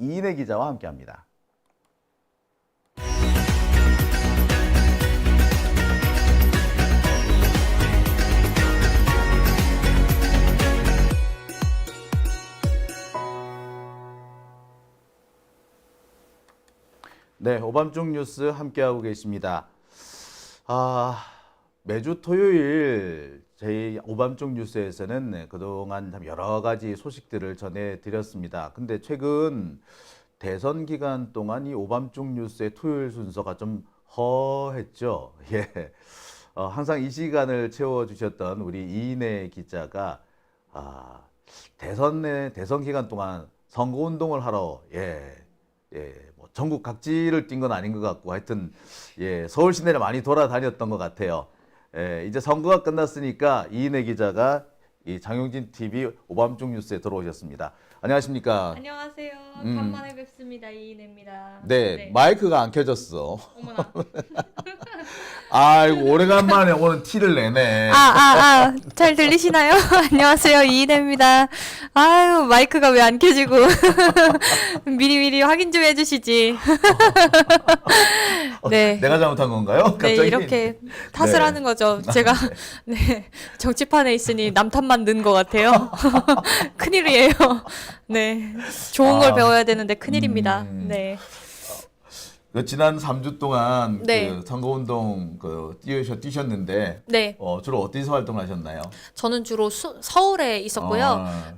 이인혜 기자와 함께합니다. 네, 오밤중 뉴스 함께하고 계십니다. 매주 토요일 저희 오밤중 뉴스에서는 그동안 참 여러 가지 소식들을 전해드렸습니다. 근데 최근 대선 기간 동안 이 오밤중 뉴스의 토요일 순서가 좀 허했죠. 예. 항상 이 시간을 채워주셨던 우리 이인혜 기자가 대선 기간 동안 선거운동을 하러 뭐 전국 각지를 뛴 건 아닌 것 같고 하여튼 서울 시내를 많이 돌아다녔던 것 같아요. 이제 선거가 끝났으니까 이인혜 기자가 이 장용진 TV 오밤중 뉴스에 들어오셨습니다. 안녕하십니까? 안녕하세요. 간만에 뵙습니다. 이인혜입니다. 네, 마이크가 안 켜졌어. 어머나. 아이고 오래간만에 오늘 티를 내네. 잘 들리시나요? 안녕하세요. 이인혜입니다. 아유, 마이크가 왜 안 켜지고. 미리미리 확인 좀 해주시지. 네. 내가 잘못한 건가요? 네, 갑자기? 이렇게 탓을 네. 하는 거죠. 제가 네, 정치판에 있으니 남 탓만 는 것 같아요. 큰일이에요. 네, 좋은 걸 배워야 되는데 큰일입니다. 네. 그 지난 3주 동안 네. 그 선거운동 뛰셨는데 네. 주로 어디서 활동하셨나요? 저는 주로 서울에 있었고요. 아.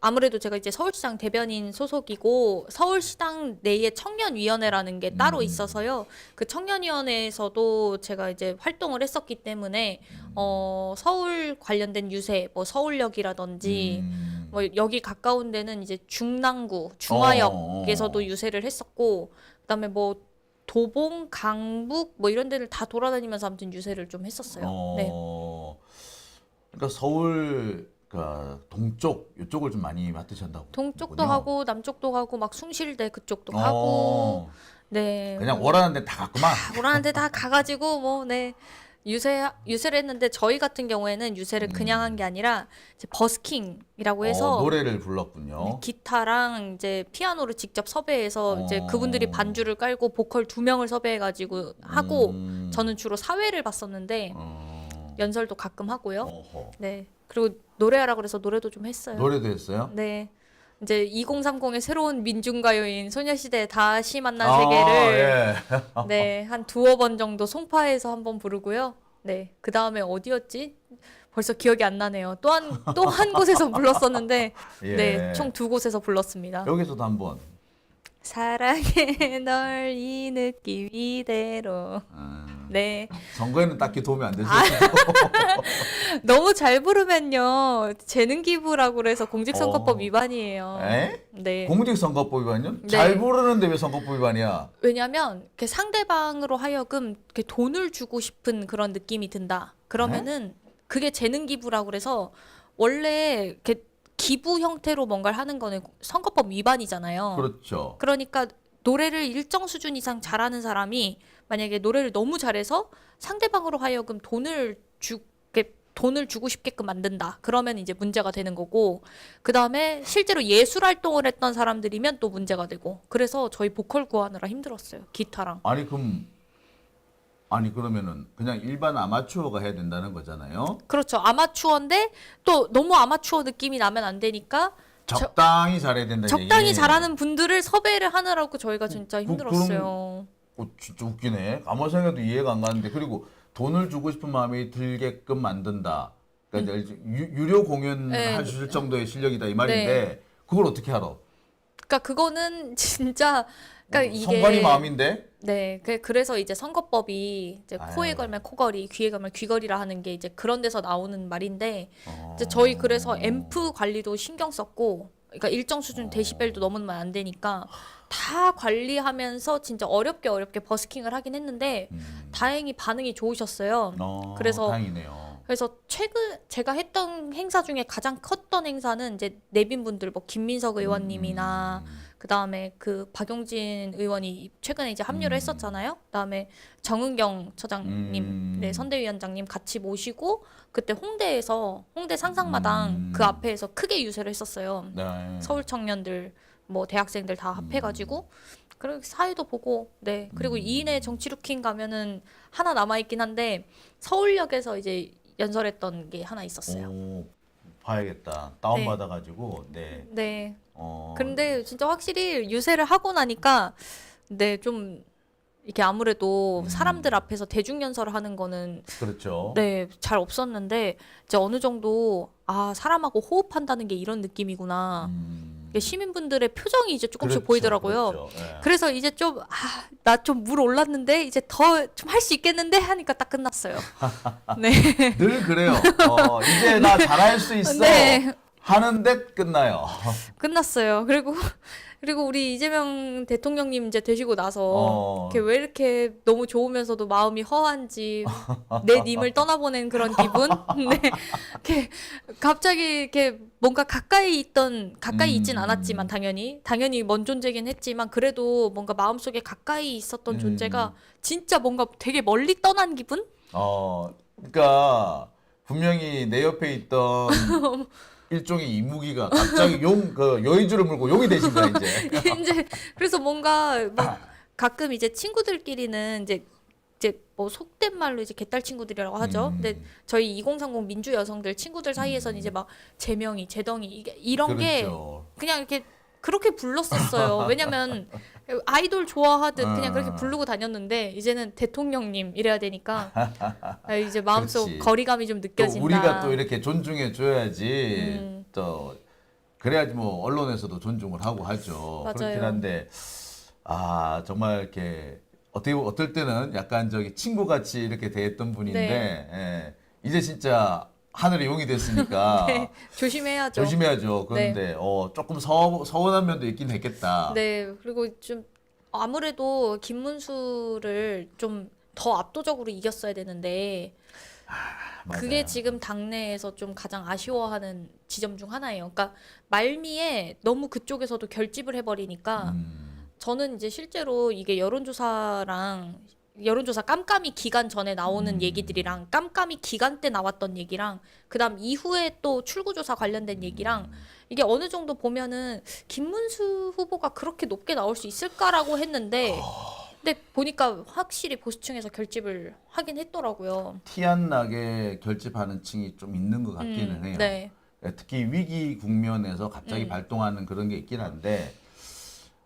아무래도 제가 이제 서울시장 대변인 소속이고 서울시당 내에 청년위원회라는 게 따로 있어서요. 그 청년위원회에서도 제가 이제 활동을 했었기 때문에 서울 관련된 유세, 뭐 서울역이라든지 뭐 여기 가까운 데는 이제 중랑구, 중화역에서도 유세를 했었고, 그다음에 뭐 도봉, 강북 뭐 이런 데를 다 돌아다니면서 아무튼 유세를 좀 했었어요. 네. 그러니까 서울 동쪽 이쪽을 좀 많이 맡으셨다고. 동쪽도 보군요. 하고 남쪽도 가고 막 숭실대 그쪽도 가고 네. 그냥 원하는 데 다 갔구만. 오라는 데 다 가가지고 뭐 네. 유세를 했는데 저희 같은 경우에는 유세를 그냥 한 게 아니라 이제 버스킹이라고 해서 노래를 불렀군요. 네, 기타랑 이제 피아노를 직접 섭외해서 이제 그분들이 반주를 깔고 보컬 2명을 섭외해가지고 하고 저는 주로 사회를 봤었는데 연설도 가끔 하고요. 네. 그리고 노래하라 그래서 노래도 좀 했어요. 노래도 했어요? 네. 이제 2030의 새로운 민중가요인 소녀시대 다시 만난 세계를 네, 한 두어 번 정도 송파에서 한번 부르고요. 네. 그다음에 어디였지? 벌써 기억이 안 나네요. 또 한 곳에서 불렀었는데 네, 총 2곳에서 불렀습니다. 여기서도 한번. 사랑해 널 이 느낌 이대로. 네. 선거에는 딱히 도움이 안 되죠. 너무 잘 부르면요. 재능 기부라고 그래서 공직선거법 위반이에요. 에? 네. 공직선거법 위반이요? 네. 잘 부르는데 왜 선거법 위반이야? 왜냐면 이렇게 상대방으로 하여금 이렇게 돈을 주고 싶은 그런 느낌이 든다. 그러면은 그게 재능 기부라고 그래서 원래 이렇게 기부 형태로 뭔가를 하는 거는 선거법 위반이잖아요. 그렇죠. 그러니까 노래를 일정 수준 이상 잘하는 사람이 만약에 노래를 너무 잘해서 상대방으로 하여금 돈을 주고 싶게끔 만든다. 그러면 이제 문제가 되는 거고, 그 다음에 실제로 예술 활동을 했던 사람들이면 또 문제가 되고, 그래서 저희 보컬 구하느라 힘들었어요. 기타랑. 아니 그러면은 그냥 일반 아마추어가 해야 된다는 거잖아요. 그렇죠. 아마추어인데 또 너무 아마추어 느낌이 나면 안 되니까 적당히 잘해야 된다는 적당히 얘기. 잘하는 분들을 섭외를 하느라고 저희가 진짜 힘들었어요. 진짜 웃기네. 아무 생각도 이해가 안 가는데 그리고 돈을 주고 싶은 마음이 들게끔 만든다. 그러니까 이제 유료 공연할 수 있을 정도의 실력이다 이 말인데 그걸 어떻게 알아? 그러니까 그거는 진짜 그러니까 이게 선관위 마음인데. 네, 그래서 이제 선거법이 이제 코에 걸면 코걸이, 귀에 걸면 귀걸이라 하는 게 이제 그런 데서 나오는 말인데 이제 저희 그래서 앰프 관리도 신경 썼고, 그러니까 일정 수준 데시벨도 넘으면 안 되니까 다 관리하면서 진짜 어렵게 버스킹을 하긴 했는데 다행히 반응이 좋으셨어요. 그래서 다행이네요. 그래서 최근 제가 했던 행사 중에 가장 컸던 행사는 이제 내빈분들 뭐 김민석 의원님이나 그다음에 그 박용진 의원이 최근에 이제 합류를 했었잖아요. 그다음에 정은경 처장님, 네, 선대위원장님 같이 모시고 그때 홍대 상상마당 그 앞에서 크게 유세를 했었어요. 네. 서울 청년들 뭐 대학생들 다 합해가지고 그리고 사회도 보고 네 그리고 2인의 정치 루킹 가면은 하나 남아 있긴 한데 서울역에서 이제 연설했던 게 하나 있었어요. 오, 봐야겠다. 네. 다운받아가지고, 네. 네. 어, 근데 진짜 확실히 유세를 하고 나니까 네 좀 이게 아무래도 사람들 앞에서 대중 연설을 하는 거는 그렇죠. 네, 잘 없었는데 이제 어느 정도 아, 사람하고 호흡한다는 게 이런 느낌이구나. 이게 시민분들의 표정이 이제 조금씩 그렇죠, 보이더라고요. 그렇죠. 예. 그래서 이제 좀 아, 나 좀 물 올랐는데 이제 더 좀 할 수 있겠는데 하니까 딱 끝났어요. 네. 늘 그래요. 이제 나 잘할 수 있어. 네. 하는데 끝나요. 끝났어요. 그리고 우리 이재명 대통령님 이제 되시고 나서 어. 이렇게 왜 이렇게 너무 좋으면서도 마음이 허한지 내 님을 떠나보낸 그런 기분? 네. 이렇게 갑자기 이렇게 뭔가 가까이 있진 않았지만 당연히 먼 존재긴 했지만 그래도 뭔가 마음속에 가까이 있었던 존재가 진짜 뭔가 되게 멀리 떠난 기분? 그러니까 분명히 내 옆에 있던 일종의 이무기가 갑자기 여의주를 물고 용이 되신 거야 이제. 이제 그래서 뭔가 막 가끔 이제 친구들끼리는 이제 뭐 속된 말로 이제 개딸 친구들이라고 하죠. 근데 저희 2030 민주 여성들 친구들 사이에서는 이제 막 재명이, 재덩이 이런 게 그렇죠. 그냥 이렇게 그렇게 불렀었어요. 왜냐면 아이돌 좋아하듯 그냥 그렇게 어. 부르고 다녔는데 이제는 대통령님 이래야 되니까 아, 이제 마음속 그렇지. 거리감이 좀 또 느껴진다. 우리가 또 이렇게 존중해 줘야지 또 그래야지 뭐 언론에서도 존중을 하고 하죠. 맞아요. 그렇긴 한데 정말 이렇게 어떨 때는 약간 저기 친구같이 이렇게 대했던 분인데 네. 이제 진짜 하늘의 용이 됐으니까 네, 조심해야죠. 조심해야죠. 그런데 조금 서운한 면도 있긴 했겠다. 네, 그리고 좀 아무래도 김문수를 좀 더 압도적으로 이겼어야 되는데 그게 맞아요. 지금 당내에서 좀 가장 아쉬워하는 지점 중 하나예요. 그러니까 말미에 너무 그쪽에서도 결집을 해버리니까 저는 이제 실제로 이게 여론조사 깜깜이 기간 전에 나오는 얘기들이랑 깜깜이 기간 때 나왔던 얘기랑 그다음 이후에 또 출구조사 관련된 얘기랑 이게 어느 정도 보면은 김문수 후보가 그렇게 높게 나올 수 있을까라고 했는데 근데 보니까 확실히 보수층에서 결집을 하긴 했더라고요. 티 안 나게 결집하는 층이 좀 있는 것 같기는 해요. 네. 특히 위기 국면에서 갑자기 발동하는 그런 게 있긴 한데,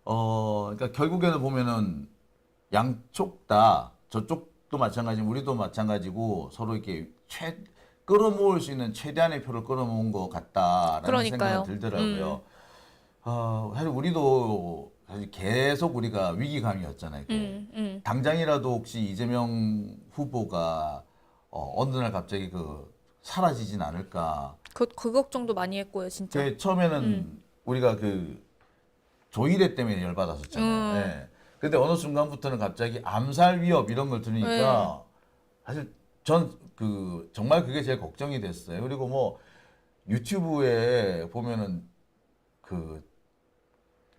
그러니까 결국에는 보면은 양쪽 다 저쪽도 마찬가지고 우리도 마찬가지고 서로 이렇게 끌어모을 수 있는 최대한의 표를 끌어모은 것 같다라는 그러니까요. 생각이 들더라고요. 사실 우리도 사실 계속 우리가 위기감이었잖아요. 이게. 당장이라도 혹시 이재명 후보가 어느 날 갑자기 사라지진 않을까. 그 걱정도 많이 했고요, 진짜. 처음에는 우리가 조이래 때문에 열받았었잖아요. 예. 근데 어느 순간부터는 갑자기 암살 위협 이런 걸 들으니까 사실 전 정말 그게 제일 걱정이 됐어요. 그리고 뭐 유튜브에 보면은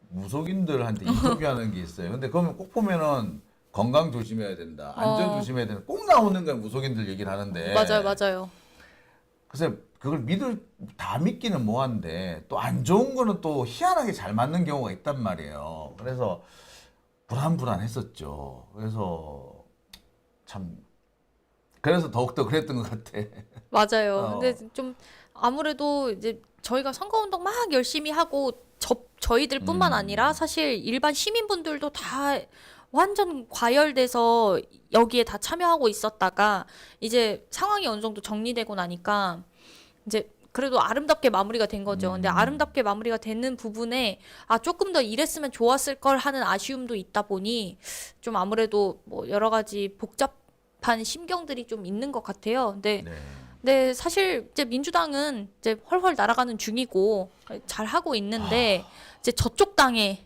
무속인들한테 인터뷰하는 게 있어요. 근데 그러면 꼭 보면은 건강 조심해야 된다, 안전 조심해야 된다, 꼭 나오는 건 무속인들 얘기를 하는데. 맞아요. 그래서 그걸 다 믿기는 뭐한데 또 안 좋은 거는 또 희한하게 잘 맞는 경우가 있단 말이에요. 그래서 불안했었죠. 그래서 더욱더 그랬던 것 같아. 맞아요. 근데 좀 아무래도 이제 저희가 선거운동 막 열심히 하고 저희들뿐만 아니라 사실 일반 시민분들도 다 완전 과열돼서 여기에 다 참여하고 있었다가 이제 상황이 어느 정도 정리되고 나니까 이제 그래도 아름답게 마무리가 된 거죠. 근데 아름답게 마무리가 되는 부분에 조금 더 이랬으면 좋았을 걸 하는 아쉬움도 있다 보니 좀 아무래도 뭐 여러 가지 복잡한 심경들이 좀 있는 것 같아요. 근데 네, 사실 이제 민주당은 이제 훨훨 날아가는 중이고 잘 하고 있는데 이제 저쪽 당의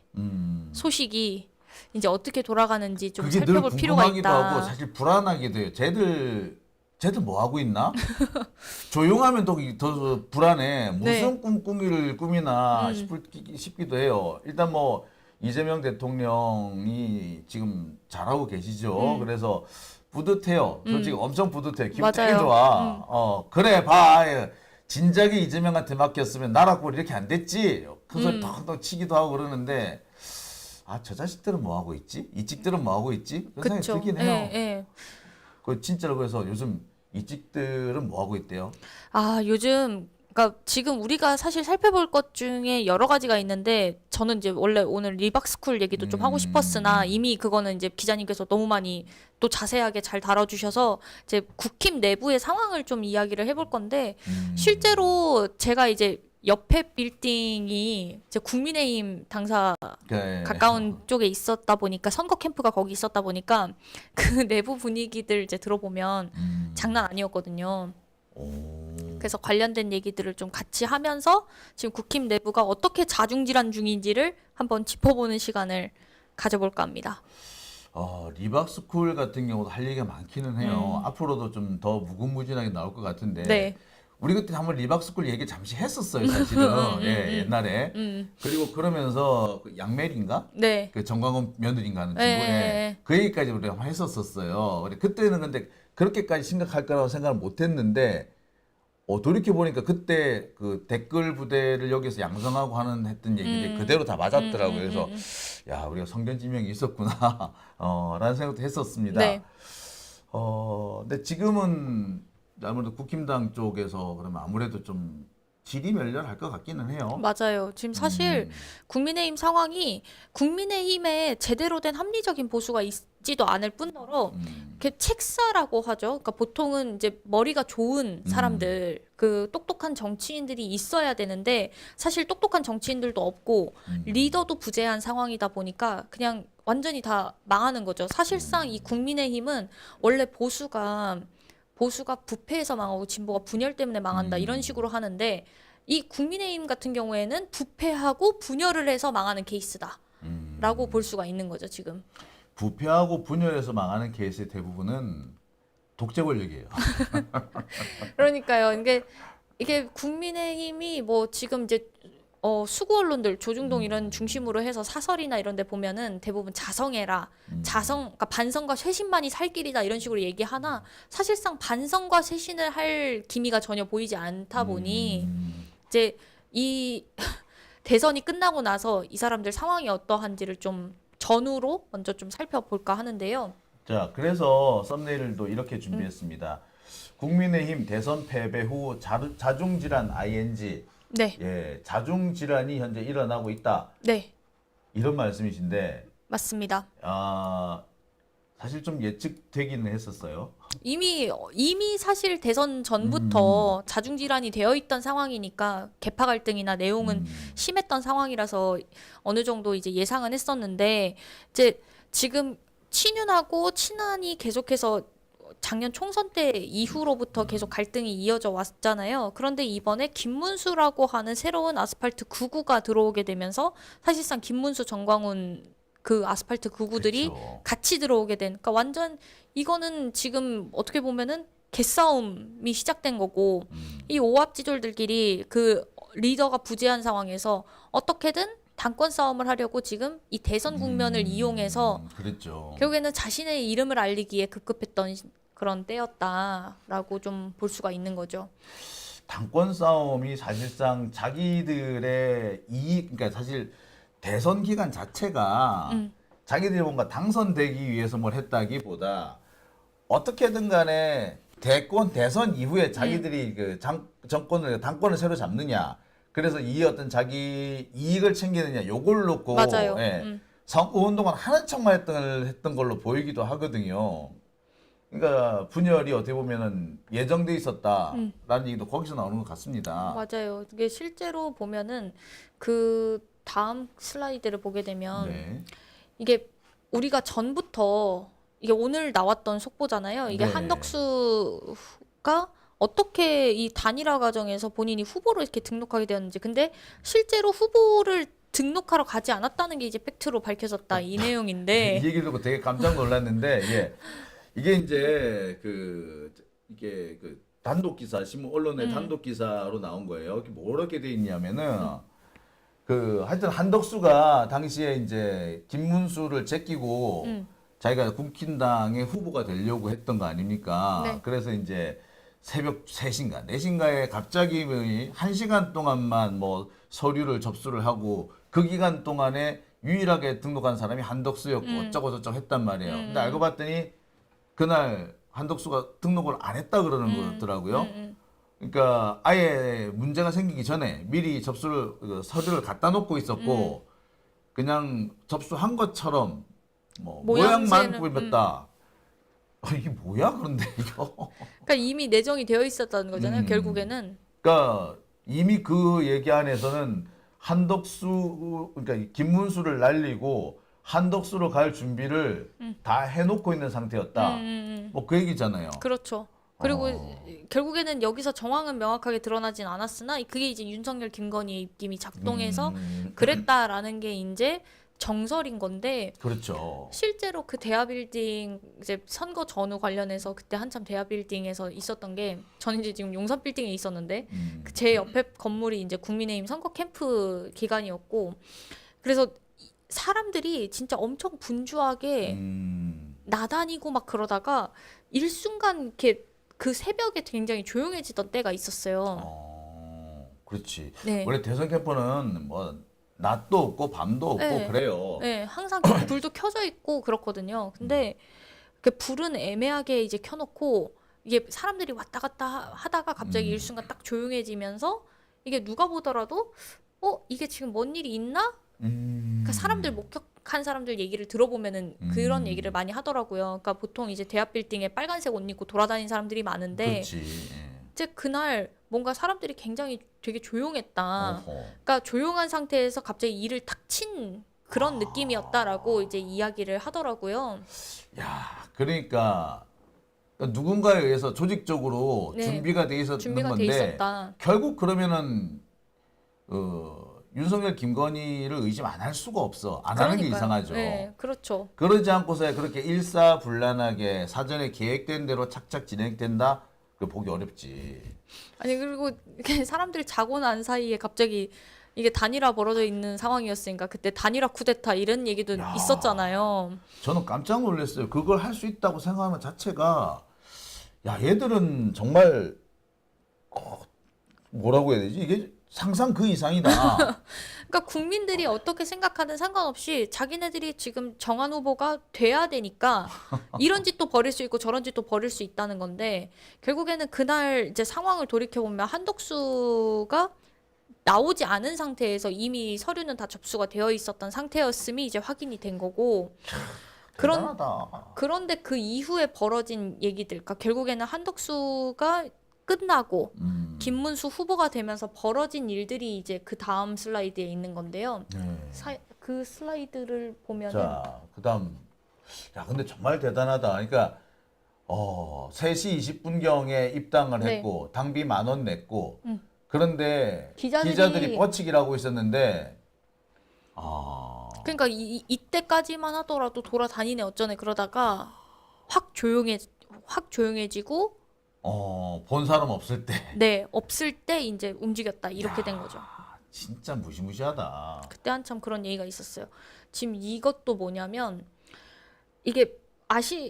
소식이 이제 어떻게 돌아가는지 좀 그게 늘 살펴볼 필요가 궁금하기도 있다. 하고 사실 불안하기도 해요. 쟤들 뭐 하고 있나? 조용하면 더 불안해. 무슨 꿈꾸기를 꾸미나 싶기도 해요. 일단 뭐 이재명 대통령이 지금 잘하고 계시죠. 그래서 뿌듯해요. 솔직히 엄청 뿌듯해. 기분 되게 맞아요. 좋아. 그래 봐. 진작에 이재명한테 맡겼으면 나라 꼴 이렇게 안 됐지. 그 소리 텅텅 치기도 하고 그러는데 저 자식들은 뭐 하고 있지? 이찍들은 뭐 하고 있지? 그런 생각이 그쵸. 들긴 해요. 예, 예. 그 진짜로 그래서 요즘 이찍들은 뭐 하고 있대요? 요즘, 그러니까 지금 우리가 사실 살펴볼 것 중에 여러 가지가 있는데, 저는 이제 원래 오늘 리박스쿨 얘기도 좀 하고 싶었으나, 이미 그거는 이제 기자님께서 너무 많이 또 자세하게 잘 다뤄주셔서, 이제 국힘 내부의 상황을 좀 이야기를 해볼 건데, 실제로 제가 이제 옆에 빌딩이 이제 국민의힘 당사 네. 가까운 쪽에 있었다 보니까 선거 캠프가 거기 있었다 보니까 그 내부 분위기들 이제 들어보면 장난 아니었거든요. 오. 그래서 관련된 얘기들을 좀 같이 하면서 지금 국힘 내부가 어떻게 자중질환 중인지를 한번 짚어보는 시간을 가져볼까 합니다. 리박스쿨 같은 경우도 할 얘기가 많기는 해요. 앞으로도 좀 더 무궁무진하게 나올 것 같은데 네. 우리 그때 한번 리박스쿨 얘기 잠시 했었어요, 사실은. 예, 옛날에. 그리고 그러면서 그 양멜인가? 네. 그 정광훈 며느리인가 하는 친구, 예. 그 얘기까지 우리가 한번 했었었어요. 그때는 근데 그렇게까지 심각할 거라고 생각을 못 했는데, 돌이켜 보니까 그때 그 댓글 부대를 여기서 양성하고 했던 얘기들이 그대로 다 맞았더라고요. 그래서 야, 우리가 성견지명이 있었구나, 라는 생각도 했었습니다. 네. 근데 지금은 아무래도 국힘당 쪽에서 그러면 아무래도 좀 질이 멸렬할 것 같기는 해요. 맞아요. 지금 사실 국민의힘 상황이 국민의힘에 제대로 된 합리적인 보수가 있지도 않을 뿐더러 이렇게 책사라고 하죠. 그러니까 보통은 이제 머리가 좋은 사람들, 그 똑똑한 정치인들이 있어야 되는데 사실 똑똑한 정치인들도 없고 리더도 부재한 상황이다 보니까 그냥 완전히 다 망하는 거죠. 사실상 이 국민의힘은 원래 보수가 부패해서 망하고 진보가 분열 때문에 망한다 이런 식으로 하는데 이 국민의힘 같은 경우에는 부패하고 분열을 해서 망하는 케이스다라고 볼 수가 있는 거죠 지금. 부패하고 분열해서 망하는 케이스의 대부분은 독재 권력이에요. 그러니까요. 이게 국민의힘이 뭐 지금 이제 수구 언론들 조중동 이런 중심으로 해서 사설이나 이런 데 보면은 대부분 자성해라. 그러니까 반성과 쇄신만이 살 길이다 이런 식으로 얘기하나 사실상 반성과 쇄신을 할 기미가 전혀 보이지 않다 보니 이제 이 대선이 끝나고 나서 이 사람들 상황이 어떠한지를 좀 전후로 먼저 좀 살펴볼까 하는데요. 자, 그래서 썸네일도 이렇게 준비했습니다. 국민의힘 대선 패배 후 자중질환 ING. 네. 예, 자중질환이 현재 일어나고 있다. 네. 이런 말씀이신데, 맞습니다. 사실 좀 예측되기는 했었어요. 이미 사실 대선 전부터 자중질환이 되어 있던 상황이니까 개파 갈등이나 내용은 심했던 상황이라서 어느 정도 이제 예상은 했었는데 이제 지금 친윤하고 친한이 계속해서 작년 총선 때 이후로부터 계속 갈등이 이어져 왔잖아요. 그런데 이번에 김문수라고 하는 새로운 아스팔트 9구가 들어오게 되면서 사실상 김문수, 정광훈 그 아스팔트 9구들이 그렇죠. 같이 들어오게 된, 그러니까 완전 이거는 지금 어떻게 보면은 개싸움이 시작된 거고 이 오합지졸들끼리 그 리더가 부재한 상황에서 어떻게든 당권 싸움을 하려고 지금 이 대선 국면을 이용해서 그랬죠. 결국에는 자신의 이름을 알리기에 급급했던 그런 때였다라고 좀 볼 수가 있는 거죠. 당권 싸움이 사실상 자기들의 그러니까 사실 대선 기간 자체가 자기들이 뭔가 당선되기 위해서 뭘 했다기보다 어떻게든 간에 대선 이후에 자기들이 그 당권을 새로 잡느냐, 그래서 이 어떤 자기 이익을 챙기느냐, 요걸 놓고 맞아요. 선거 운동을 하는 척만 했던 걸로 보이기도 하거든요. 그러니까 분열이 어떻게 보면은 예정돼 있었다라는 얘기도 거기서 나오는 것 같습니다. 맞아요. 이게 실제로 보면은 그 다음 슬라이드를 보게 되면 네. 이게 우리가 전부터 이게 오늘 나왔던 속보잖아요. 이게 네. 한덕수가 어떻게 이 단일화 과정에서 본인이 후보로 이렇게 등록하게 되었는지. 근데 실제로 후보를 등록하러 가지 않았다는 게 이제 팩트로 밝혀졌다 이 내용인데. 이 얘기를 듣고 되게 깜짝 놀랐는데, 이게 이제 이게 그 단독 기사, 신문 언론의 단독 기사로 나온 거예요. 이게 뭐렇게 돼 있냐면은 하여튼 한덕수가 당시에 이제 김문수를 제끼고 자기가 국힘당의 후보가 되려고 했던 거 아닙니까? 네. 그래서 이제 새벽 3시인가 4시인가에 갑자기 1시간 동안만 뭐 서류를 접수를 하고 그 기간 동안에 유일하게 등록한 사람이 한덕수였고 어쩌고 저쩌고 했단 말이에요. 근데 알고 봤더니 그날 한덕수가 등록을 안 했다 그러는 거더라고요. 그러니까 아예 문제가 생기기 전에 미리 접수를 서류를 갖다 놓고 있었고 그냥 접수한 것처럼 뭐 모양만 모양새는, 꾸몄다. 이게 뭐야 그런데 이거. 그러니까 이미 내정이 되어 있었다는 거잖아요. 결국에는. 그러니까 이미 그 얘기 안에서는 한덕수 그러니까 김문수를 날리고 한덕수로 갈 준비를 다 해놓고 있는 상태였다. 뭐 그 얘기잖아요. 그렇죠. 그리고 어. 결국에는 여기서 정황은 명확하게 드러나진 않았으나 그게 이제 윤석열 김건희의 입김이 작동해서 그랬다라는 게 이제 정설인 건데 그렇죠. 실제로 그 대하빌딩 이제 선거 전후 관련해서 그때 한참 대하빌딩에서 있었던 게 저는 이제 지금 용산 빌딩에 있었는데 그제 옆에 건물이 이제 국민의힘 선거 캠프 기간이었고 그래서 사람들이 진짜 엄청 분주하게 나다니고 막 그러다가 일순간 이렇게 그 새벽에 굉장히 조용해지던 때가 있었어요. 그렇지. 네. 원래 대선 캠프는 뭐 낮도 없고 밤도 없고 네. 그래요. 네, 항상 불도 켜져 있고 그렇거든요. 근데 그 불은 애매하게 이제 켜놓고 이게 사람들이 왔다 갔다 하다가 갑자기 일순간 딱 조용해지면서 이게 누가 보더라도 이게 지금 뭔 일이 있나? 그러니까 사람들 목격한 사람들 얘기를 들어보면은 그런 얘기를 많이 하더라고요. 그러니까 보통 이제 대합 빌딩에 빨간색 옷 입고 돌아다니는 사람들이 많은데 그렇지. 예. 이제 그날 뭔가 사람들이 굉장히 되게 조용했다. 어허. 그러니까 조용한 상태에서 갑자기 이를 탁 친 그런 느낌이었다라고 이제 이야기를 하더라고요. 야, 그러니까 누군가에 의해서 조직적으로 네. 준비가 돼 있었는 준비가 돼 건데 있었다. 결국 그러면은 윤석열 김건희를 의심 안 할 수가 없어. 안 하는 게 그러니까요. 이상하죠. 네, 그렇죠. 그러지 않고서 그렇게 일사불란하게 사전에 계획된 대로 착착 진행된다? 그 보기 어렵지. 아니 그리고 이렇게 사람들이 자고 난 사이에 갑자기 이게 단일화 벌어져 있는 상황이었으니까 그때 단일화 쿠데타 이런 얘기도 야. 있었잖아요. 저는 깜짝 놀랐어요. 그걸 할 수 있다고 생각하는 자체가 야 얘들은 정말 뭐라고 해야 되지? 이게 상상 그 이상이다. 그러니까 국민들이 어떻게 생각하든 상관없이 자기네들이 지금 정한 후보가 돼야 되니까 이런 짓도 벌일 수 있고 저런 짓도 벌일 수 있다는 건데 결국에는 그날 이제 상황을 돌이켜 보면 한덕수가 나오지 않은 상태에서 이미 서류는 다 접수가 되어 있었던 상태였음이 이제 확인이 된 거고 대단하다. 그런데 그 이후에 벌어진 얘기들, 그러니까 결국에는 한덕수가 끝나고 김문수 후보가 되면서 벌어진 일들이 이제 그 다음 슬라이드에 있는 건데요. 네. 그 슬라이드를 보면은 자, 그다음 야 근데 정말 대단하다. 그러니까 3시 20분경에 입당을 네. 했고 당비 10,000원 냈고 그런데 기자들이 기자들이 뻗치기라고 있었는데 그러니까 이때까지만 하더라도 돌아다니네 어쩌네 그러다가 확 조용해지고 본 사람 없을 때 네 없을 때 이제 움직였다 이렇게 된 거죠. 진짜 무시무시하다. 그때 한참 그런 얘기가 있었어요. 지금 이것도 뭐냐면 이게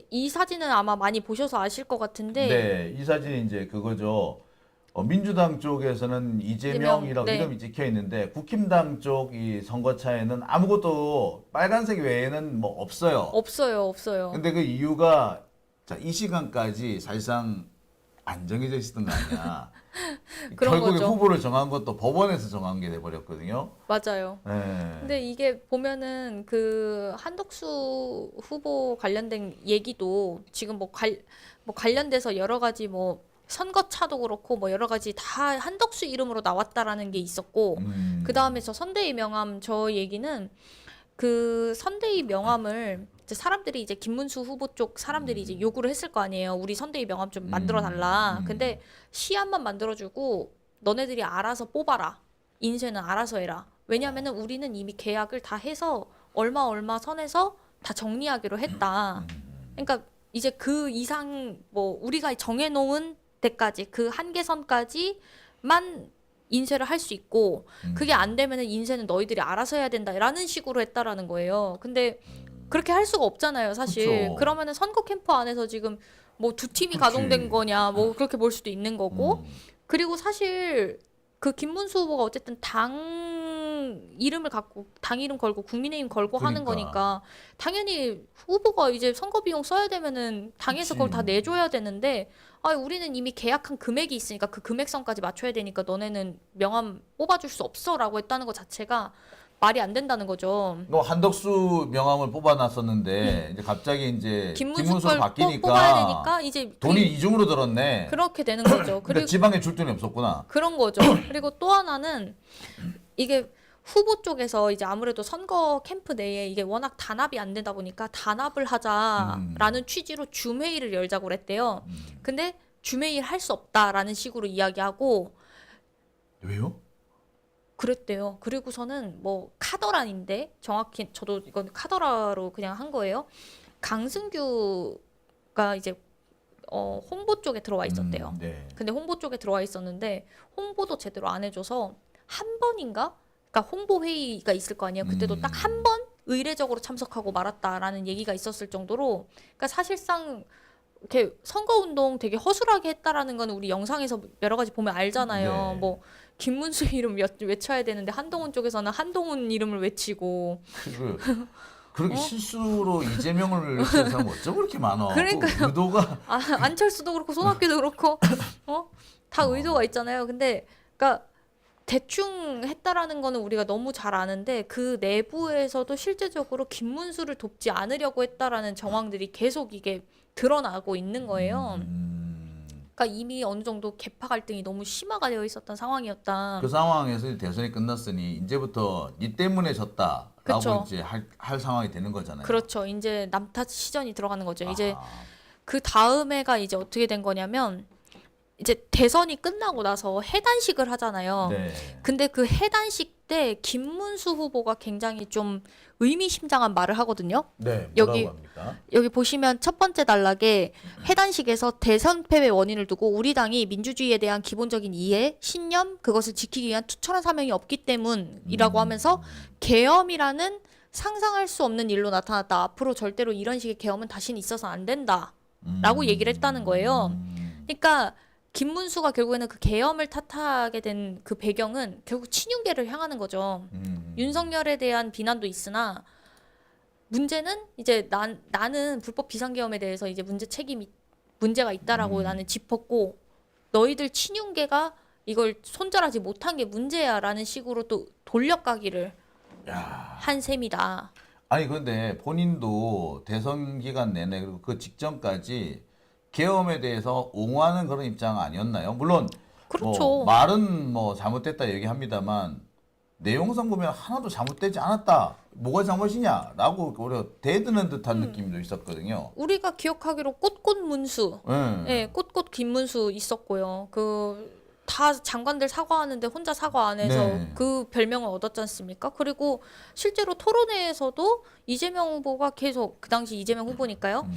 이 사진은 아마 많이 보셔서 아실 것 같은데 네, 이 사진이 이제 그거죠. 민주당 쪽에서는 이재명이라고 네. 이름이 찍혀 있는데 국힘당 쪽 이 선거차에는 아무것도 빨간색 외에는 뭐 없어요. 없어요. 근데 그 이유가 자, 이 시간까지 사실상 안 정해져 있었던 거 아니야. 그런 결국에 거죠. 후보를 정한 것도 법원에서 정한 게 돼버렸거든요. 맞아요. 네. 근데 이게 보면은 그 한덕수 후보 관련된 얘기도 지금 뭐 관련돼서 여러 가지 뭐 선거차도 그렇고 뭐 여러 가지 다 한덕수 이름으로 나왔다라는 게 있었고 그 다음에 저 선대위 명함 저 얘기는 그 선대위 명함을 이제 사람들이 이제 김문수 후보 쪽 사람들이 이제 요구를 했을 거 아니에요. 우리 선대위 명함 좀 만들어 달라. 근데 시안만 만들어주고 너네들이 알아서 뽑아라. 인쇄는 알아서 해라. 왜냐면은 우리는 이미 계약을 다 해서 얼마 선에서 다 정리하기로 했다. 그러니까 이제 그 이상 뭐 우리가 정해놓은 때까지 그 한계선까지만 인쇄를 할 수 있고 그게 안 되면은 인쇄는 너희들이 알아서 해야 된다라는 식으로 했다라는 거예요. 근데 그렇게 할 수가 없잖아요, 사실. 그쵸. 그러면은 선거 캠프 안에서 지금 뭐 두 팀이 그치. 가동된 거냐 뭐 그렇게 볼 수도 있는 거고 그리고 사실 그 김문수 후보가 어쨌든 당 이름을 갖고 당 이름 걸고 국민의힘 걸고 하는 그러니까. 거니까 당연히 후보가 이제 선거 비용 써야 되면은 당에서 그걸 다 그치. 내줘야 되는데 아 우리는 이미 계약한 금액이 있으니까 그 금액선까지 맞춰야 되니까 너네는 명함 뽑아줄 수 없어라고 했다는 것 자체가 말이 안 된다는 거죠. 너 한덕수 명함을 뽑아놨었는데 이제 갑자기 이제 김문수 김문수로 걸 바뀌니까 뽑아야 되니까 이제 돈이 이중으로 들었네. 그렇게 되는 거죠. 근데 그리고 지방에 줄 돈이 없었구나. 그런 거죠. 그리고 또 하나는 이게 후보 쪽에서 이제 아무래도 선거 캠프 내에 이게 워낙 단합이 안 되다 보니까 단합을 하자라는 취지로 줌회의를 열자고 그랬대요. 근데 줌회의를 할 수 없다라는 식으로 이야기하고 왜요? 그랬대요. 그리고서는 뭐 카더라인데 정확히 저도 이건 카더라로 그냥 한 거예요. 강승규가 이제 홍보 쪽에 들어와 있었대요. 네. 근데 홍보 쪽에 들어와 있었는데 홍보도 제대로 안 해줘서 한 번인가? 그러니까 홍보 회의가 있을 거 아니에요. 그때도 딱 한 번 의례적으로 참석하고 말았다라는 얘기가 있었을 정도로 그러니까 사실상 이렇게 선거운동 되게 허술하게 했다라는 건 우리 영상에서 여러 가지 보면 알잖아요. 네. 뭐 김문수 이름 외쳐야 되는데 한동훈 쪽에서는 한동훈 이름을 외치고 그렇게 실수로 이재명을 외치는 사람 어쩜 그렇게 많아? 그러니까요. 그 의도가 안철수도 그렇고 손학규도 그렇고 다 의도가 있잖아요. 근데 그러니까 대충 했다라는 거는 우리가 너무 잘 아는데 그 내부에서도 실제적으로 김문수를 돕지 않으려고 했다라는 정황들이 계속 이게 드러나고 있는 거예요. 그러니까 이미 어느 정도 계파 갈등이 너무 심화가 되어 있었던 상황이었다. 그 상황에서 대선이 끝났으니 이제부터 니 때문에 졌다라고 그쵸. 이제 할 상황이 되는 거잖아요. 그렇죠. 이제 남탓 시전이 들어가는 거죠. 이제 아, 그 다음에가 이제 어떻게 된 거냐면 이제 대선이 끝나고 나서 해단식을 하잖아요. 네. 근데 그 해단식 때 김문수 후보가 굉장히 좀 의미심장한 말을 하거든요. 네. 여기- 뭐라고 합니까? 여기 보시면 첫 번째 단락에 해단식에서 대선 패배 원인을 두고 우리 당이 민주주의에 대한 기본적인 이해, 신념, 그것을 지키기 위한 투철한 사명이 없기 때문이라고 하면서 계엄이라는 상상할 수 없는 일로 나타났다. 앞으로 절대로 이런 식의 계엄은 다시는 있어서 안 된다라고 얘기를 했다는 거예요. 그러니까 김문수가 결국에는 그 계엄을 탓하게 된 그 배경은 결국 친윤계를 향하는 거죠. 윤석열에 대한 비난도 있으나 문제는 이제 나는 불법 비상계엄에 대해서 이제 문제가 있다라고 나는 짚었고 너희들 친윤계가 이걸 손절하지 못한 게 문제야라는 식으로 또 돌려가기를 야. 한 셈이다. 아니 근데 본인도 대선 기간 내내 그리고 그 직전까지 계엄에 대해서 옹호하는 그런 입장 아니었나요? 물론 그렇죠. 뭐 말은 뭐 잘못됐다 얘기합니다만 내용상 보면 하나도 잘못되지 않았다. 뭐가 잘못이냐라고 오히려 대드는 듯한 느낌도 있었거든요. 우리가 기억하기로 꽃꽃 문수, 네. 예, 꽃꽃 김문수 있었고요. 그 다 장관들 사과하는데 혼자 사과 안 해서 네. 그 별명을 얻었지 않습니까? 그리고 실제로 토론회에서도 이재명 후보가 계속 그 당시 이재명 후보니까요.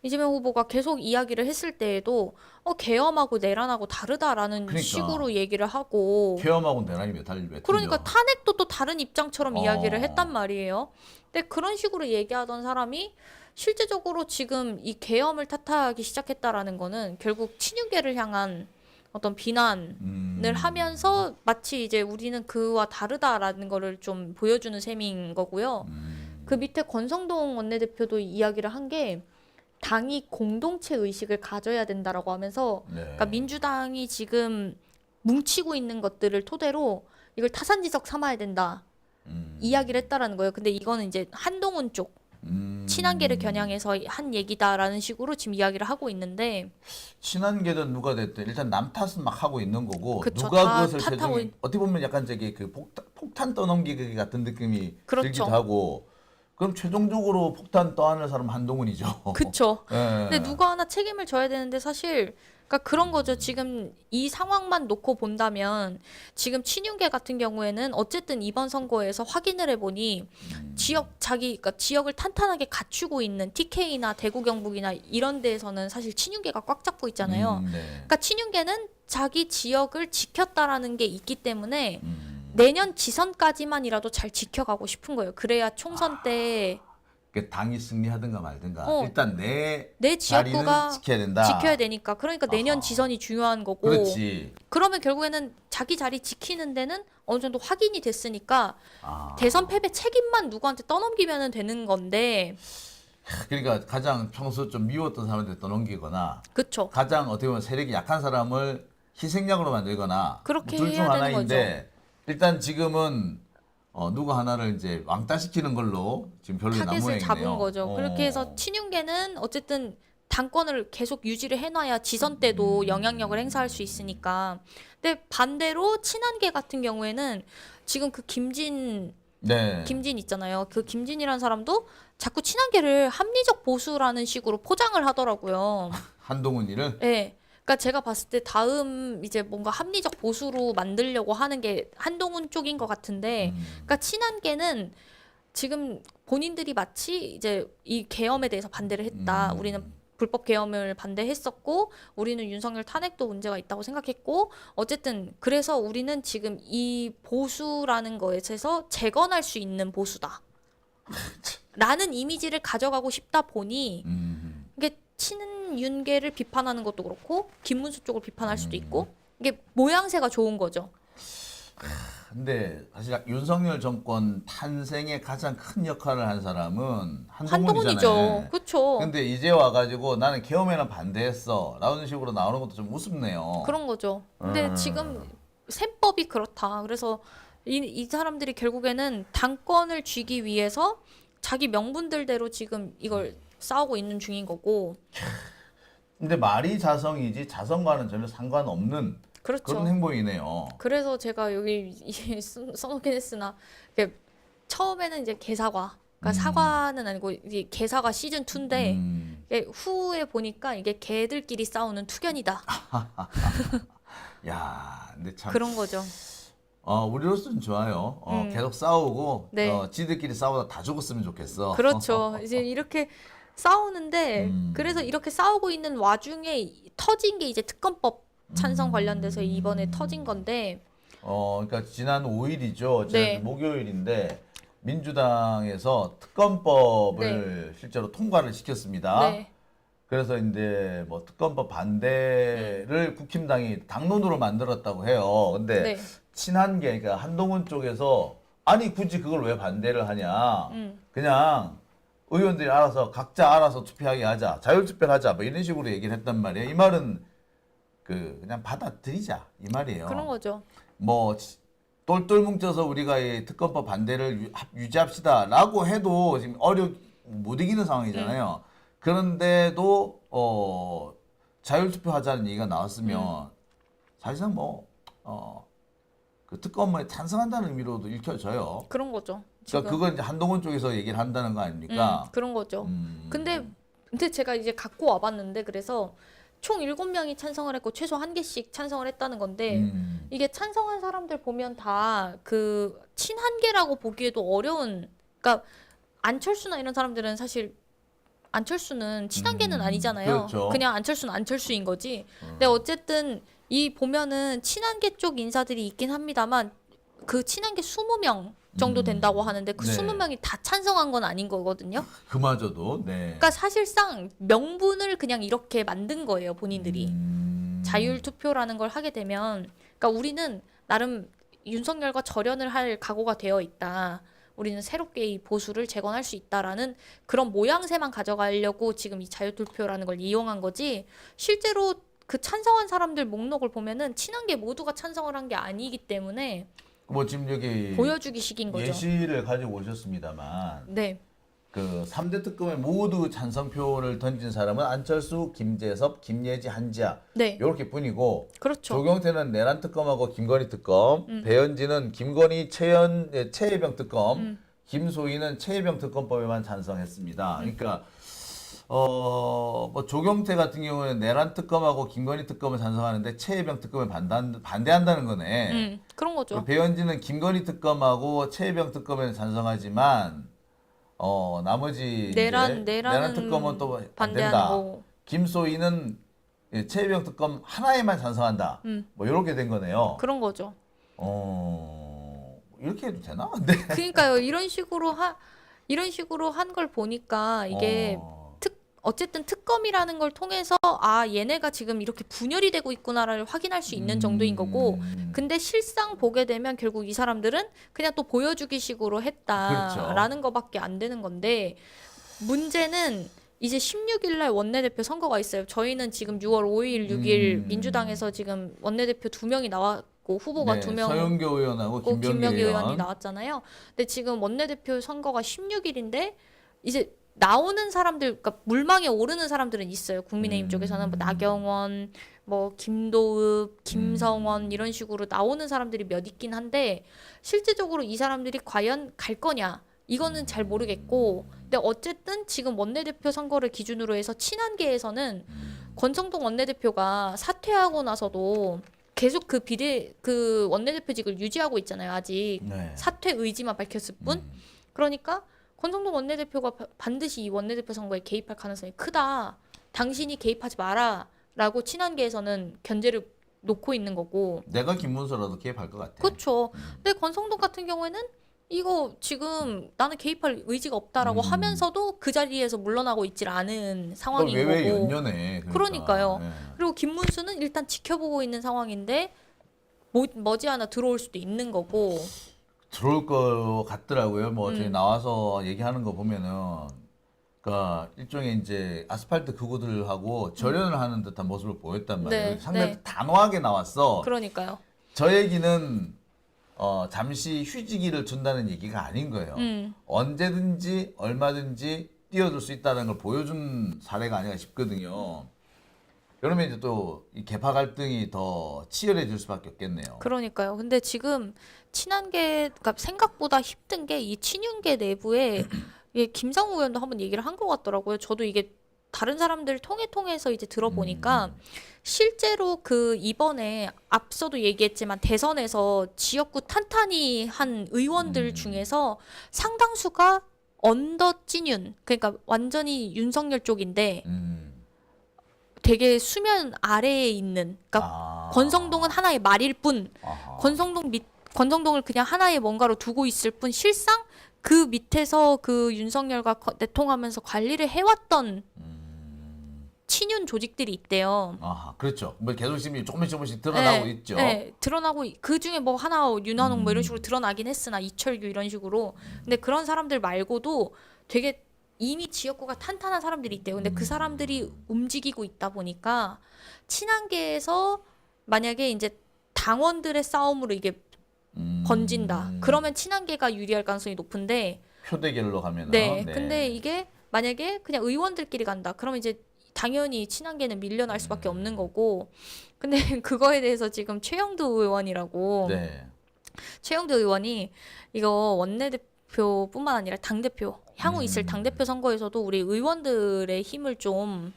이재명 후보가 계속 이야기를 했을 때에도 계엄하고 내란하고 다르다라는 그러니까. 식으로 얘기를 하고 계엄하고 대란이 몇 달이 몇 그러니까 탄핵도 또 다른 입장처럼 어. 이야기를 했단 말이에요. 근데 그런 식으로 얘기하던 사람이 실제적으로 지금 이 계엄을 탓하기 시작했다라는 거는 결국 친윤계를 향한 어떤 비난을 하면서 마치 이제 우리는 그와 다르다라는 거를 좀 보여주는 셈인 거고요. 그 밑에 권성동 원내대표도 이야기를 한 게 당이 공동체 의식을 가져야 된다라고 하면서 네. 그러니까 민주당이 지금 뭉치고 있는 것들을 토대로 이걸 타산지석 삼아야 된다 이야기를 했다라는 거예요. 근데 이거는 이제 한동훈 쪽 친한계를 겨냥해서 한 얘기다라는 식으로 지금 이야기를 하고 있는데 친한계든 누가 됐든 일단 남 탓은 막 하고 있는 거고 그쵸, 누가 다 그것을 탓하고 최종 어떻게 보면 약간 저기 그 폭탄 떠넘기기 같은 느낌이 그렇죠. 들기도 하고 그럼 최종적으로 폭탄 떠안을 사람은 한동훈이죠. 그쵸. 예. 근데 누가 하나 책임을 져야 되는데 사실 그러니까 그런 거죠. 지금 이 상황만 놓고 본다면 지금 친윤계 같은 경우에는 어쨌든 이번 선거에서 확인을 해보니 그러니까 지역을 탄탄하게 갖추고 있는 TK나 대구 경북이나 이런 데에서는 사실 친윤계가 꽉 잡고 있잖아요. 네. 그러니까 친윤계는 자기 지역을 지켰다라는 게 있기 때문에 내년 지선까지만이라도 잘 지켜가고 싶은 거예요. 그래야 총선 때 그 당이 승리하든가 말든가 어. 일단 내 내 자리는 지역구가 지켜야 된다. 지켜야 되니까. 그러니까 내년 아하. 지선이 중요한 거고. 그렇지. 그러면 결국에는 자기 자리 지키는 데는 어느 정도 확인이 됐으니까 아. 대선 패배 책임만 누구한테 떠넘기면 되는 건데. 그러니까 가장 평소 좀 미웠던 사람한테 떠넘기거나 그쵸. 가장 어떻게 보면 세력이 약한 사람을 희생양으로 만들거나 그렇게 둘 중 해야 되는 하나인데 일단 지금은 누구 하나를 이제 왕따시키는 걸로 지금 결론이 난 타겟을 모양이네요. 잡은 거죠. 그렇게 해서 친윤계는 어쨌든 당권을 계속 유지를 해놔야 지선 때도 영향력을 행사할 수 있으니까. 근데 반대로 친한계 같은 경우에는 지금 그 김진 네. 있잖아요. 그 김진이라는 사람도 자꾸 친한계를 합리적 보수라는 식으로 포장을 하더라고요. 한동훈이를 네. 그러니까 제가 봤을 때 다음 이제 뭔가 합리적 보수로 만들려고 하는 게 한동훈 쪽인 것 같은데, 그러니까 친한계는 지금 본인들이 마치 이제 이 계엄에 대해서 반대를 했다. 우리는 불법 계엄을 반대했었고, 우리는 윤석열 탄핵도 문제가 있다고 생각했고, 어쨌든 그래서 우리는 지금 이 보수라는 것에서 재건할 수 있는 보수다. 라는 이미지를 가져가고 싶다 보니 이게 친윤계를 비판하는 것도 그렇고 김문수 쪽을 비판할 수도 있고 이게 모양새가 좋은 거죠. 근데 사실 윤석열 정권 탄생에 가장 큰 역할을 한 사람은 한동훈이죠. 한동훈이잖아요. 그렇죠. 근데 이제 와가지고 나는 계엄에는 반대했어 라는 식으로 나오는 것도 좀 우습네요. 그런 거죠. 근데 지금 셈법이 그렇다. 그래서 이 사람들이 결국에는 당권을 쥐기 위해서 자기 명분들대로 지금 이걸 싸우고 있는 중인 거고. 근데 말이 자성이지 자성과는 전혀 상관없는 그렇죠. 그런 행보이네요. 그래서 제가 여기 써놓긴 했으나 이게 처음에는 이제 개사과, 그러니까 사과는 아니고 이게 개사과 시즌 2인데 후에 보니까 이게 개들끼리 싸우는 투견이다. 야, 근데 참 그런 거죠. 우리로서는 좋아요. 계속 싸우고 네. 지들끼리 싸우다 다 죽었으면 좋겠어. 그렇죠. 이제 이렇게 싸우는데 그래서 이렇게 싸우고 있는 와중에 터진 게 이제 특검법 찬성 관련돼서 이번에 터진 건데. 그러니까 지난 5일이죠. 지난 네. 목요일인데 민주당에서 특검법을 실제로 통과를 시켰습니다. 네. 그래서 이제 뭐 특검법 반대를 국힘당이 당론으로 만들었다고 해요. 근데 네. 친한계, 그러니까 한동훈 쪽에서 아니 굳이 그걸 왜 반대를 하냐? 그냥 의원들이 알아서 각자 알아서 투표하게 하자, 자율투표를 하자, 뭐 이런 식으로 얘기를 했단 말이에요. 이 말은 그냥 받아들이자 이 말이에요. 그런 거죠. 뭐 똘똘 뭉쳐서 우리가 이 특검법 반대를 유지합시다라고 해도 지금 못 이기는 상황이잖아요. 그런데도 자율투표 하자는 얘기가 나왔으면 사실상 그 특검에 찬성한다는 의미로도 읽혀져요. 그런 거죠. 그러니까 그건 이제 한동훈 쪽에서 얘기를 한다는 거 아닙니까? 그런 거죠. 근데 제가 이제 갖고 와봤는데 그래서 총 7명이 찬성을 했고 최소 1개씩 찬성을 했다는 건데 이게 찬성한 사람들 보면 다 그 친한계라고 보기에도 어려운, 그러니까 안철수나 이런 사람들은 사실 안철수는 친한계는 아니잖아요. 그렇죠. 그냥 안철수는 안철수인 거지. 근데 어쨌든 이 보면은 친한계 쪽 인사들이 있긴 합니다만 그 친한계 20명 정도 된다고 하는데 그 네. 20명이 다 찬성한 건 아닌 거거든요. 그마저도 네. 그러니까 사실상 명분을 그냥 이렇게 만든 거예요, 본인들이. 자율 투표라는 걸 하게 되면, 그러니까 우리는 나름 윤석열과 절연을 할 각오가 되어 있다. 우리는 새롭게 이 보수를 재건할 수 있다라는 그런 모양새만 가져가려고 지금 이 자율 투표라는 걸 이용한 거지. 실제로 그 찬성한 사람들 목록을 보면은 친한계 모두가 찬성을 한 게 아니기 때문에 뭐 지금 여기 보여주기식인 거죠. 예시를 가지고 오셨습니다만 네. 그 3대 특검에 모두 찬성표를 던진 사람은 안철수, 김재섭, 김예지, 한지아 네. 이렇게 뿐이고 그렇죠. 조경태는 내란 특검하고 김건희 특검, 배현진은 김건희 최혜병 특검, 김소희는 최혜병 특검법에만 찬성했습니다. 그러니까 뭐 조경태 같은 경우는 내란 특검하고 김건희 특검을 찬성하는데 최혜병 특검을 반대한다는 거네. 그런 거죠. 배현진은 김건희 특검하고 최혜병 특검에 찬성하지만 나머지 내란 특검은 또 반대하는 반대한다. 거고. 김소희는 최혜병 특검 하나에만 찬성한다. 뭐 이렇게 된 거네요. 그런 거죠. 이렇게 해도 되나? 근데 그러니까요. 이런 식으로 이런 식으로 한 걸 보니까 이게 어. 어쨌든 특검이라는 걸 통해서 아 얘네가 지금 이렇게 분열이 되고 있구나를 확인할 수 있는 정도인 거고 근데 실상 보게 되면 결국 이 사람들은 그냥 또 보여주기 식으로 했다라는 거밖에 안 되는 건데 문제는 이제 16일 날 원내대표 선거가 있어요. 저희는 지금 6월 5일, 6일 민주당에서 지금 원내대표 2명이 나왔고 후보가 네, 2명 서영교 의원하고 김병기 의원이 의원. 나왔잖아요. 근데 지금 원내대표 선거가 16일인데 이제 나오는 사람들, 그러니까 물망에 오르는 사람들은 있어요. 국민의힘 쪽에서는 뭐 나경원, 뭐 김도읍, 김성원 이런 식으로 나오는 사람들이 몇 있긴 한데 실제적으로 이 사람들이 과연 갈 거냐? 이거는 잘 모르겠고, 근데 어쨌든 지금 원내대표 선거를 기준으로 해서 친한계에서는 권성동 원내대표가 사퇴하고 나서도 계속 그 원내대표직을 유지하고 있잖아요. 아직 네. 사퇴 의지만 밝혔을 뿐. 그러니까 권성동 원내대표가 반드시 이 원내대표 선거에 개입할 가능성이 크다. 당신이 개입하지 마라라고 친한계에서는 견제를 놓고 있는 거고. 내가 김문수라도 개입할 것 같아. 그렇죠. 근데 권성동 같은 경우에는 이거 지금 나는 개입할 의지가 없다라고 하면서도 그 자리에서 물러나고 있질 않은 상황인 외외 거고. 연연해. 그러니까요. 네. 그리고 김문수는 일단 지켜보고 있는 상황인데 머지않아 들어올 수도 있는 거고. 들어올 것 같더라고요. 뭐 저희 나와서 얘기하는 거 보면은, 그러니까 일종의 이제 아스팔트 극우들하고 절연을 하는 듯한 모습을 보였단 말이에요. 네, 상당히 네. 단호하게 나왔어. 그러니까요. 저 얘기는 잠시 휴지기를 준다는 얘기가 아닌 거예요. 언제든지 얼마든지 뛰어들 수 있다는 걸 보여준 사례가 아닌가 싶거든요. 그러면 이제 또 이 계파 갈등이 더 치열해질 수밖에 없겠네요. 그러니까요. 근데 지금 친한계, 그러니까 생각보다 힘든 게 이 친윤계 내부에 이게 김상우 의원도 한번 얘기를 한 것 같더라고요. 저도 이게 다른 사람들 통해서 이제 들어보니까 실제로 그 이번에 앞서도 얘기했지만 대선에서 지역구 탄탄히 한 의원들 중에서 상당수가 언더 찐윤, 그러니까 완전히 윤석열 쪽인데 되게 수면 아래에 있는, 그러니까 권성동은 하나의 말일 뿐, 아하. 권성동을 그냥 하나의 뭔가로 두고 있을 뿐 실상 그 밑에서 그 윤석열과 내통하면서 관리를 해왔던 친윤 조직들이 있대요. 아하, 그렇죠. 뭐 계속 지금 조금씩 드러나고 있죠. 네, 드러나고 그 중에 뭐 하나 윤한홍 뭐 이런 식으로 드러나긴 했으나 이철규 이런 식으로. 근데 그런 사람들 말고도 되게 이미 지역구가 탄탄한 사람들이 있대요. 근데 그 사람들이 움직이고 있다 보니까 친한계에서 만약에 이제 당원들의 싸움으로 이게 번진다. 그러면 친한계가 유리할 가능성이 높은데. 표대결로 가면은. 네. 네. 근데 이게 만약에 그냥 의원들끼리 간다. 그러면 이제 당연히 친한계는 밀려날 수밖에 없는 거고. 근데 그거에 대해서 지금 최영두 의원이라고. 네. 최영두 의원이 이거 원내대표뿐만 아니라 당대표, 향후 있을 당대표 선거에서도 우리 의원들의 힘을 좀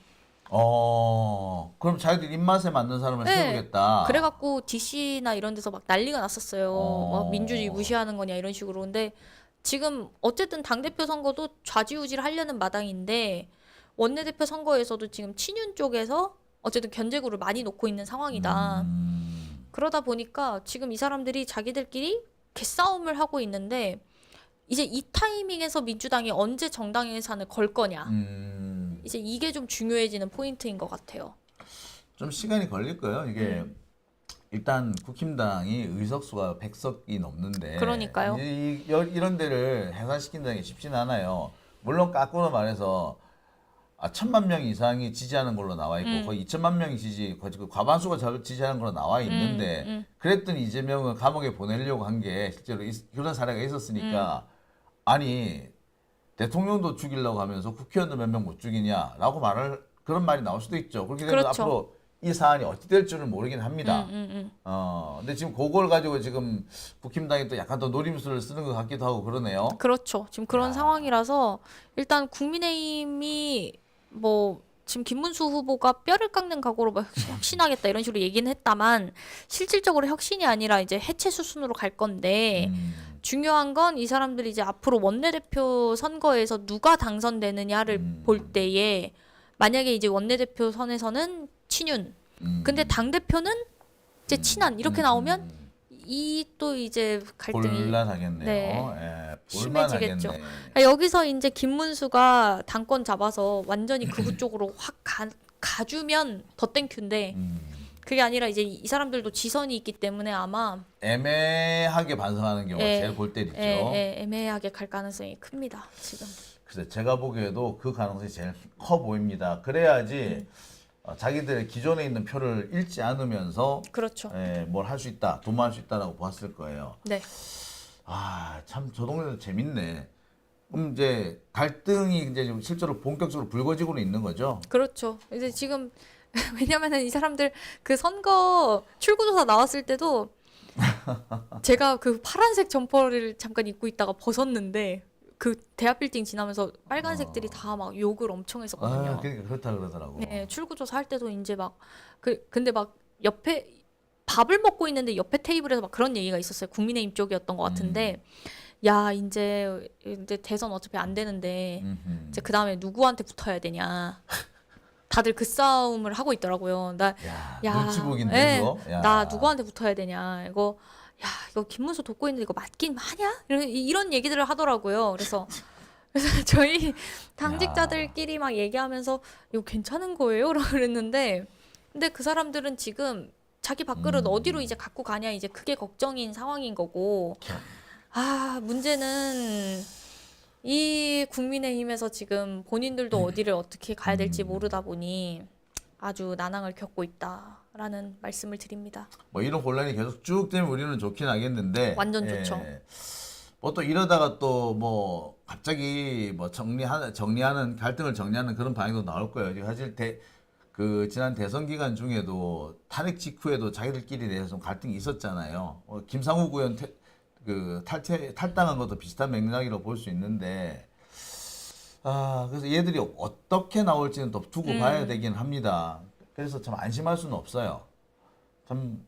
그럼 자기들 입맛에 맞는 사람을 네. 세우겠다. 그래갖고 DC나 이런 데서 막 난리가 났었어요. 막 민주주의 무시하는 거냐 이런 식으로. 근데 지금 어쨌든 당대표 선거도 좌지우지를 하려는 마당인데 원내대표 선거에서도 지금 친윤 쪽에서 어쨌든 견제구를 많이 놓고 있는 상황이다. 그러다 보니까 지금 이 사람들이 자기들끼리 개싸움을 하고 있는데 이제 이 타이밍에서 민주당이 언제 정당 예산을 걸 거냐. 이제 이게 좀 중요해지는 포인트인 것 같아요. 좀 시간이 걸릴 거예요. 이게 일단 국힘당이 의석수가 100석이 넘는데 그러니까요. 이런 데를 해산시킨다는 게 쉽지는 않아요. 물론 까꾸로 말해서 1,000만 명 이상이 지지하는 걸로 나와 있고 거의 2천만 명이 거의 그 과반수가 지지하는 걸로 나와 있는데 그랬더니 이재명을 감옥에 보내려고 한 게 실제로 그런 사례가 있었으니까 아니 대통령도 죽이려고 하면서 국회의원도 몇 명 못 죽이냐라고 그런 말이 나올 수도 있죠. 그렇게 되면 그렇죠. 앞으로 이 사안이 어찌 될 줄은 모르긴 합니다. 근데 지금 그걸 가지고 지금 국힘당이 또 약간 더 노림수를 쓰는 것 같기도 하고 그러네요. 그렇죠. 지금 그런 상황이라서 일단 국민의힘이 뭐 지금 김문수 후보가 뼈를 깎는 각오로 뭐 혁신하겠다 이런 식으로 얘기는 했다만 실질적으로 혁신이 아니라 이제 해체 수순으로 갈 건데 중요한 건 이 사람들이 이제 앞으로 원내대표 선거에서 누가 당선되느냐를 볼 때에 만약에 이제 원내대표 선에서는 친윤 근데 당대표는 이제 친한 이렇게 나오면 이 또 이제 갈등이 곤란하겠네요. 네. 예. 심해지겠죠. 올만하겠네. 그러니까 여기서 이제 김문수가 당권 잡아서 완전히 극우 쪽으로 확 가주면 더 땡큐인데 그게 아니라 이제 이 사람들도 지선이 있기 때문에 아마 애매하게 반성하는 경우가 예, 제일 골 때리죠. 애매하게 갈 가능성이 큽니다. 지금. 그래서 제가 보기에도 그 가능성이 제일 커 보입니다. 그래야지 자기들의 기존에 있는 표를 잃지 않으면서 그렇죠. 뭘 할 수 있다, 도모할 수 있다라고 봤을 거예요. 네. 아, 참 저 동네도 재밌네. 그럼 이제 갈등이 이제 좀 실제로 본격적으로 불거지고는 있는 거죠. 그렇죠. 이제 지금 왜냐면은 이 사람들 그 선거 출구조사 나왔을 때도 제가 그 파란색 점퍼를 잠깐 입고 있다가 벗었는데 그 대합 빌딩 지나면서 빨간색들이 다 막 욕을 엄청 했었거든요. 아, 그러니까 그렇다 그러더라고. 네, 출구조사 할 때도 이제 막 근데 막 옆에 밥을 먹고 있는데 옆에 테이블에서 막 그런 얘기가 있었어요. 국민의힘 쪽이었던 것 같은데 야 이제 대선 어차피 안 되는데 이제 그 다음에 누구한테 붙어야 되냐. 다들 그 싸움을 하고 있더라고요. 눈치 보기인데 예, 그거. 야. 나 누구한테 붙어야 되냐. 이거 김문수 돕고 있는데 이거 맞긴 하냐? 이런 얘기들을 하더라고요. 그래서 저희 당직자들끼리 막 얘기하면서 이거 괜찮은 거예요? 라고 그랬는데 근데 그 사람들은 지금 자기 밥그릇 어디로 이제 갖고 가냐 이제 그게 걱정인 상황인 거고 아 문제는 이 국민의힘에서 지금 본인들도 어디를 어떻게 가야 될지 모르다 보니 아주 난항을 겪고 있다라는 말씀을 드립니다. 뭐 이런 혼란이 계속 쭉 되면 우리는 좋긴 하겠는데. 완전 좋죠. 뭐 또 이러다가 또 뭐 갑자기 뭐 정리하는 갈등을 정리하는 그런 방향도 나올 거예요. 사실 그 지난 대선 기간 중에도 탄핵 직후에도 자기들끼리 내에서 좀 갈등이 있었잖아요. 김상욱 의원 탈당한 것도 비슷한 맥락이라고 볼 수 있는데 그래서 얘들이 어떻게 나올지는 또 두고 봐야 되긴 합니다. 그래서 참 안심할 수는 없어요. 참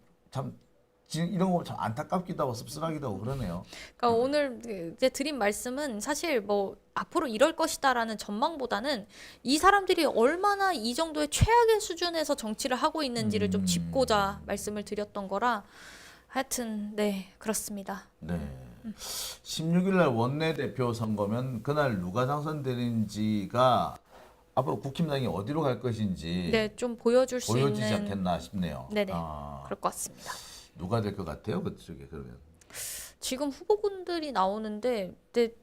지금 이런 거 참 안타깝기도 하고 씁쓸하기도 하고 그러네요. 그러니까 오늘 이제 드린 말씀은 사실 뭐 앞으로 이럴 것이다라는 전망보다는 이 사람들이 얼마나 이 정도의 최악의 수준에서 정치를 하고 있는지를 좀 짚고자 말씀을 드렸던 거라 하여튼 네 그렇습니다. 네. 16일 날 원내대표 선거면 그날 누가 당선되는지가 앞으로 국힘당이 어디로 갈 것인지 네 좀 보여줄 수 보여지지 있는 않겠나 싶네요. 네네 그럴 것 같습니다. 누가 될 것 같아요? 그쪽에 그러면. 지금 후보군들이 나오는데 근데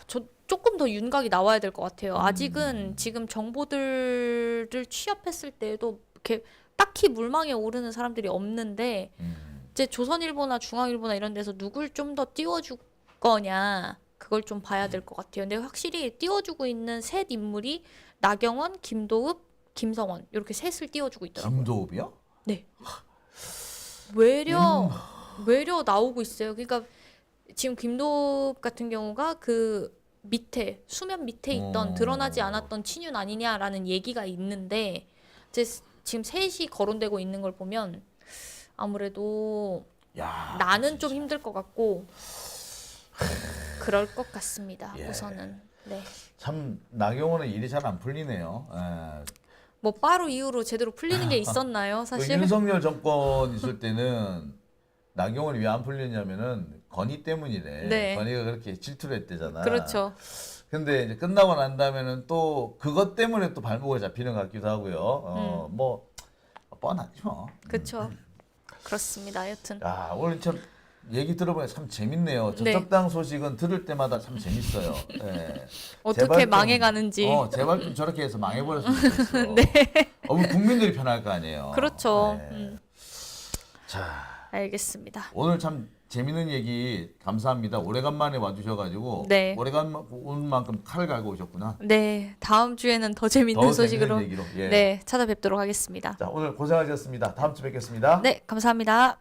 저 조금 더 윤곽이 나와야 될 것 같아요. 아직은 지금 정보들을 취합했을 때에도 이렇게 딱히 물망에 오르는 사람들이 없는데 이제 조선일보나 중앙일보나 이런 데서 누굴 좀 더 띄워줄 거냐 그걸 좀 봐야 될 것 같아요. 근데 확실히 띄워주고 있는 셋 인물이 나경원, 김도읍, 김성원 이렇게 셋을 띄워주고 있더라고요. 김도읍이요? 네. 외려 나오고 있어요. 그러니까 지금 김도읍 같은 경우가 그 밑에 수면 밑에 있던 드러나지 않았던 친윤 아니냐라는 얘기가 있는데 이제 지금 셋이 거론되고 있는 걸 보면 아무래도 나는 좀 힘들 것 같고 그럴 것 같습니다. 예. 우선은 네. 참 나경원은 일이 잘 안 풀리네요. 뭐 빠루 이후로 제대로 풀리는 게 있었나요? 그 사실 윤석열 정권 있을 때는 나경원이 왜 안 풀렸냐면은 건희 때문이래. 네. 건희가 그렇게 질투를 했대잖아. 그렇죠. 근데 이제 끝나고 난 다음에는 또 그것 때문에 또 발목을 잡히는 것 같기도 하고요. 뭐 뻔하죠. 뭐. 그렇죠. 그렇습니다. 여튼 야, 오늘 참 얘기 들어보니까 참 재밌네요. 네. 저쪽 당 소식은 들을 때마다 참 재밌어요. 네. 어떻게 제발 좀, 망해가는지. 제발 좀 저렇게 해서 망해버렸으면 좋겠어. 우리 국민들이 편할 거 아니에요. 그렇죠. 네. 자, 알겠습니다. 오늘 참 재밌는 얘기 감사합니다. 오래간만에 와주셔가지고 네. 오래간 온 만큼 칼을 갈고 오셨구나. 네, 다음 주에는 더 재밌는 더 소식으로 재밌는 얘기로. 예. 네, 찾아뵙도록 하겠습니다. 자, 오늘 고생하셨습니다. 다음 주 뵙겠습니다. 네, 감사합니다.